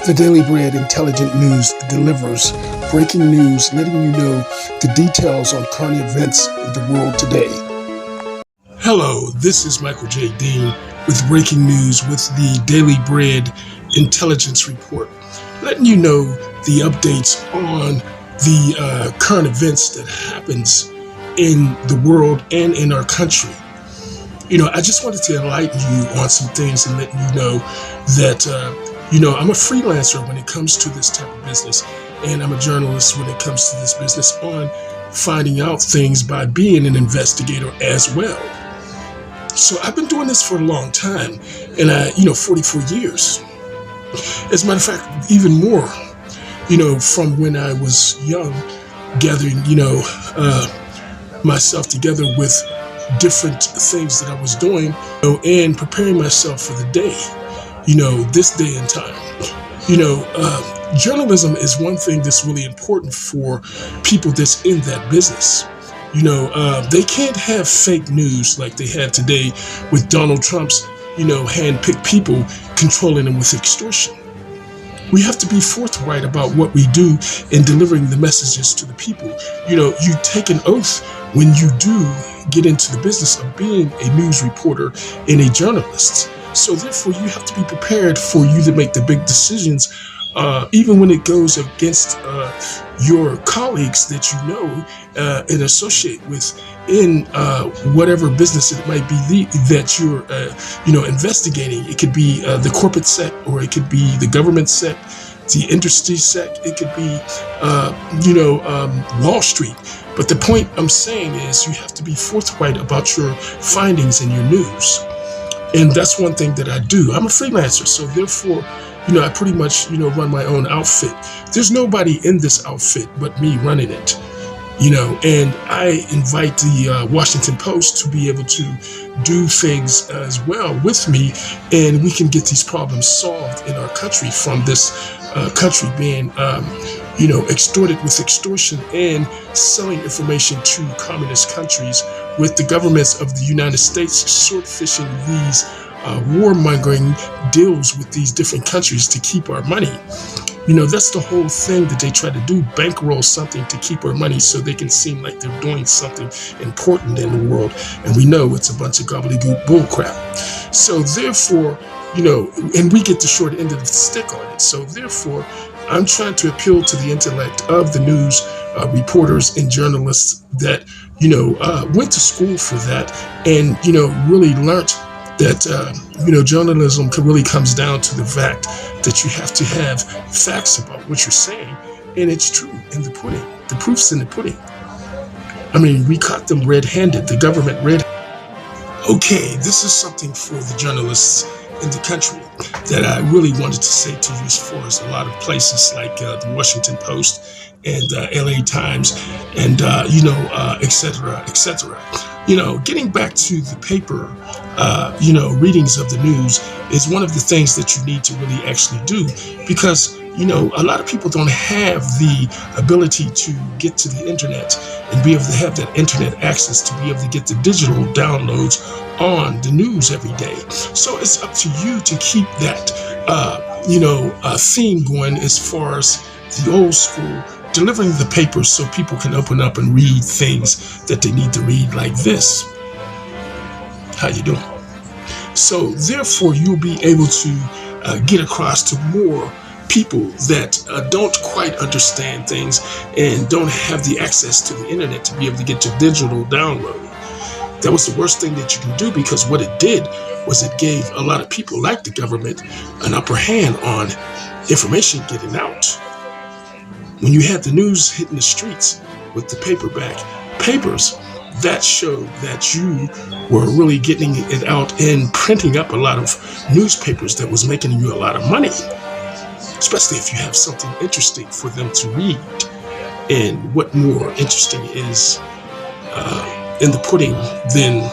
The Daily Bread Intelligent News delivers breaking news, letting you know the details on current events in the world today. Hello, this is Michael J. Dean with breaking news with the Daily Bread Intelligence Report, letting you know the updates on the current events that happens in the world and in our country. I just wanted to enlighten you on some things and let you know that I'm a freelancer when it comes to this type of business, and I'm a journalist when it comes to this business on finding out things by being an investigator as well. So I've been doing this for a long time, and 44 years. As a matter of fact, even more, from when I was young, gathering, myself together with different things that I was doing, and preparing myself for the day. This day and time. Journalism is one thing that's really important for people that's in that business. They can't have fake news like they have today with Donald Trump's, hand-picked people controlling them with extortion. We have to be forthright about what we do in delivering the messages to the people. You take an oath when you do get into the business of being a news reporter and a journalist. So therefore, you have to be prepared for you to make the big decisions, even when it goes against your colleagues that and associate with in whatever business it might be that you're investigating. It could be the corporate sect, or it could be the government sect, the industry sect. It could be Wall Street. But the point I'm saying is you have to be forthright about your findings and your news. And that's one thing that I do. I'm a freelancer, so therefore, I pretty much, run my own outfit. There's nobody in this outfit but me running it, and I invite the Washington Post to be able to do things as well with me, and we can get these problems solved in our country from this country being, extorted with extortion and selling information to communist countries, with the governments of the United States swordfishing these warmongering deals with these different countries to keep our money. That's the whole thing that they try to do, bankroll something to keep our money so they can seem like they're doing something important in the world. And we know it's a bunch of gobbledygook bullcrap. So therefore, and we get the short end of the stick on it. So therefore, I'm trying to appeal to the intellect of the news reporters and journalists that, went to school for that and, really learned that, journalism really comes down to the fact that you have to have facts about what you're saying. And it's true in the pudding. The proof's in the pudding. I mean, we caught them red-handed, the government red-handed. Okay, this is something for the journalists in the country that I really wanted to say to you, as far as a lot of places like the Washington Post and LA Times and, et cetera, et cetera. Getting back to the paper, readings of the news is one of the things that you need to really actually do, because, a lot of people don't have the ability to get to the internet and be able to have that internet access to be able to get the digital downloads on the news every day. So it's up to you to keep that, theme going as far as the old school, delivering the papers so people can open up and read things that they need to read, like this. How you doing? So therefore, you'll be able to get across to more people that don't quite understand things and don't have the access to the internet to be able to get your digital download. That was the worst thing that you can do, because what it did was it gave a lot of people like the government an upper hand on information getting out. When you had the news hitting the streets with the paperback papers, that showed that you were really getting it out and printing up a lot of newspapers that was making you a lot of money, especially if you have something interesting for them to read. And what more interesting is in the pudding than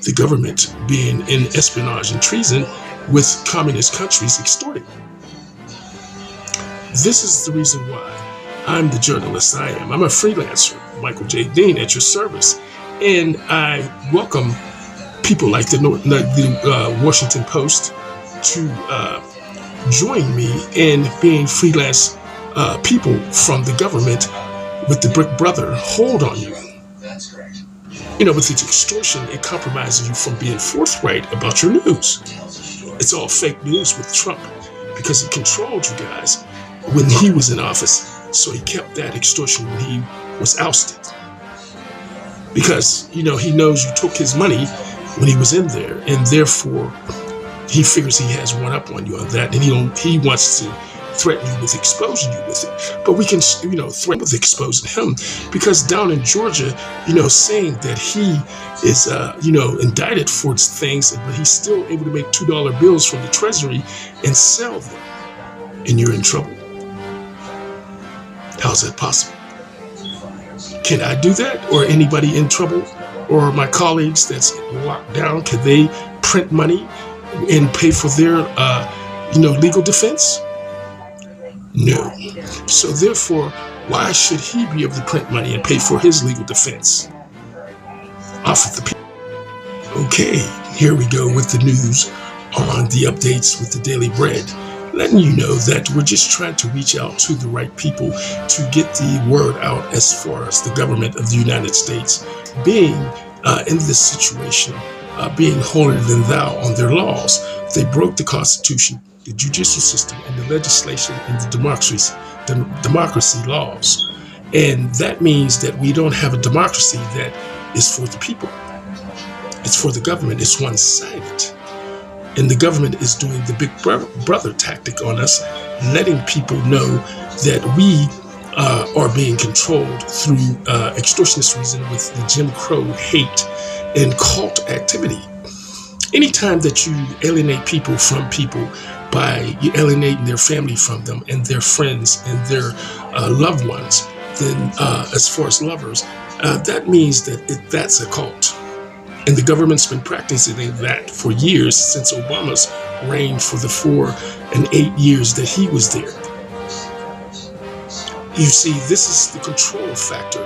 the government being in espionage and treason with communist countries extorting? This is the reason why I'm the journalist I am. I'm a freelancer, Michael J. Dean, at your service. And I welcome people like the Washington Post to join me in being freelance people from the government with the Brick Brother hold on you. With its extortion, it compromises you from being forthright about your news. It's all fake news with Trump because he controlled you guys when he was in office. So he kept that extortion when he was ousted. Because, he knows you took his money when he was in there, and therefore he figures he has one up on you on that, and he wants to threaten you with exposing you with it. But we can, threaten with exposing him because down in Georgia, saying that he is, indicted for things, but he's still able to make $2 bills from the Treasury and sell them, and you're in trouble. How's that possible? Can I do that? Or anybody in trouble? Or my colleagues that's locked down, can they print money and pay for their, legal defense? No. So therefore, why should he be able to print money and pay for his legal defense? Off of the people. Okay, here we go with the news on the updates with the Daily Bread. Letting you know that we're just trying to reach out to the right people to get the word out as far as the government of the United States being in this situation, being holier than thou on their laws. They broke the Constitution, the judicial system, and the legislation and the democracy laws. And that means that we don't have a democracy that is for the people. It's for the government. It's one-sided. And the government is doing the big brother tactic on us, letting people know that we are being controlled through extortionist reason with the Jim Crow hate and cult activity. Anytime that you alienate people from people by you alienating their family from them and their friends and their loved ones, then as far as lovers, that means that that's a cult. And the government's been practicing that for years since Obama's reign for the 4 and 8 years that he was there. You see, this is the control factor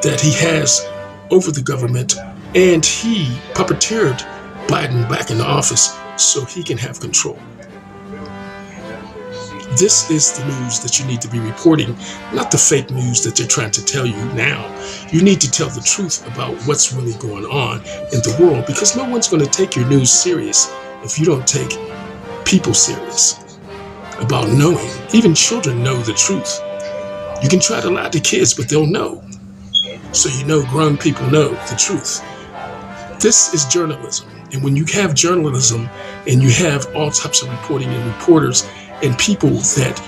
that he has over the government, and he puppeteered Biden back in office so he can have control. This is the news that you need to be reporting, not the fake news that they're trying to tell you now. You need to tell the truth about what's really going on in the world, because no one's going to take your news serious if you don't take people serious about knowing. Even children know the truth. You can try to lie to kids, but they'll know. So grown people know the truth. This is journalism. And when you have journalism and you have all types of reporting and reporters and people that,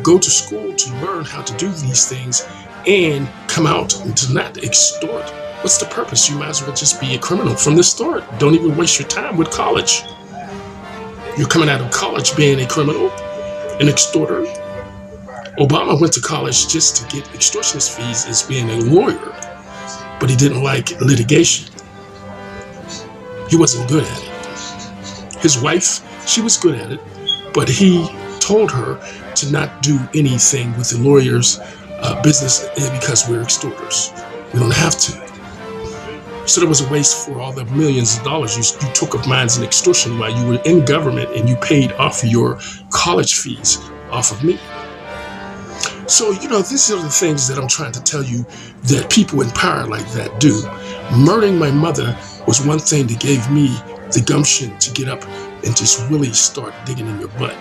go to school to learn how to do these things and come out to not extort, what's the purpose? You might as well just be a criminal from the start. Don't even waste your time with college. You're coming out of college being a criminal, an extorter. Obama went to college just to get extortionist fees as being a lawyer, but he didn't like litigation. He wasn't good at it. His wife, she was good at it, but he told her to not do anything with the lawyer's business because we're extorters. We don't have to. So there was a waste for all the millions of dollars you took of mine in extortion while you were in government and you paid off your college fees off of me. So, these are the things that I'm trying to tell you that people in power like that do. Murdering my mother was one thing that gave me the gumption to get up and just really start digging in your butt.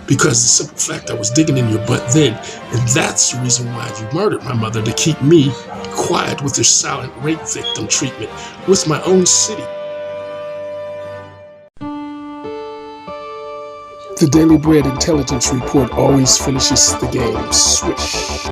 Because the simple fact I was digging in your butt then, and that's the reason why you murdered my mother, to keep me quiet with your silent rape victim treatment with my own city. The Daily Bread Intelligence Report always finishes the game. Swish.